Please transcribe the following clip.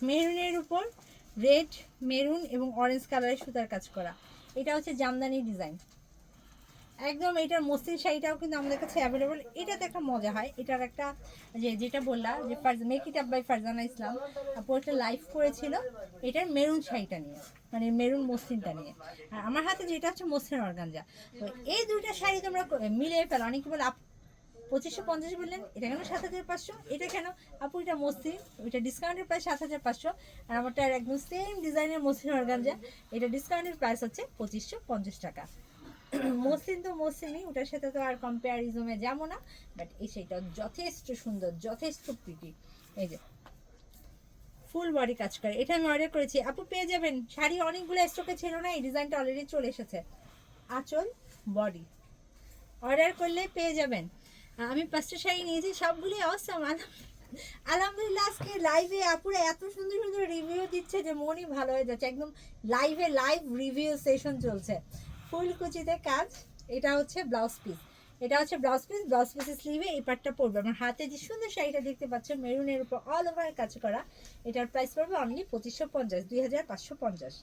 মেরুনের উপর red, maroon এবং orange কালারের সুতার কাজ করা। এটা হচ্ছে জামদানি ডিজাইন একদম। এটার মসৃণ শাড়িটাও কিন্তু আমাদের কাছে অ্যাভেলেবল। এটাতে একটা মজা হয়, এটার একটা যেটা বললা যে make it up by Farzana Islam আপু একটা লাইভ করেছিল এটার মেরুন শাড়িটা নিয়ে, মানে মেরুন মসৃণটা নিয়ে। আর আমার হাতে যেটা হচ্ছে মসৃণ অর্গানজা। তো এই দুইটা শাড়ি তোমরা মিলিয়ে ফেলো। অনেকে বলে 2550 বললেন, এটা কেন 7500, এটা কেন আপু এটা মসৃণ, ওইটা ডিসকাউন্টের প্রাইস 7500, আর আমারটা একদম সেম ডিজাইনের মসৃণ অর্গানজা, এটা ডিসকাউন্টের প্রাইস হচ্ছে 2550 টাকা। মসৃণ তো মসৃণই, ওটার সাথে তো আর কম্পেয়ারিজমে যাবো না, বাট এই সেইটা যথেষ্ট সুন্দর, যথেষ্ট প্রিটি। এই যে ফুল বডি কাজ করে, এটা আমি অর্ডার করেছি আপু, পেয়ে যাবেন। শাড়ি অনেকগুলো স্টকে ছিল না, এই ডিজাইনটা অলরেডি চলে এসেছে। আঁচল বডি অর্ডার করলে পেয়ে যাবেন। আমি 5টা শাড়ি নিয়েছি, সবগুলোই অসাম। আলহামদুলিল্লাহ আজকে লাইভে আপুরা এত সুন্দর সুন্দর রিভিউ দিচ্ছে যে মনই ভালো হয়ে যাচ্ছে। একদম লাইভ রিভিউ সেশন চলছে। ফুলকুচিতে কাজ, এটা হচ্ছে ব্লাউজ পিস, এটা হচ্ছে ব্লাউজ পিসের স্লিভে এই পার্টটা পড়বে। আমার হাতে যে সুন্দর শাড়িটা দেখতে পাচ্ছ মেরুনের উপর অল ওভার কাজ করা, এটার প্রাইস পড়বে অনলি 2550, 2550।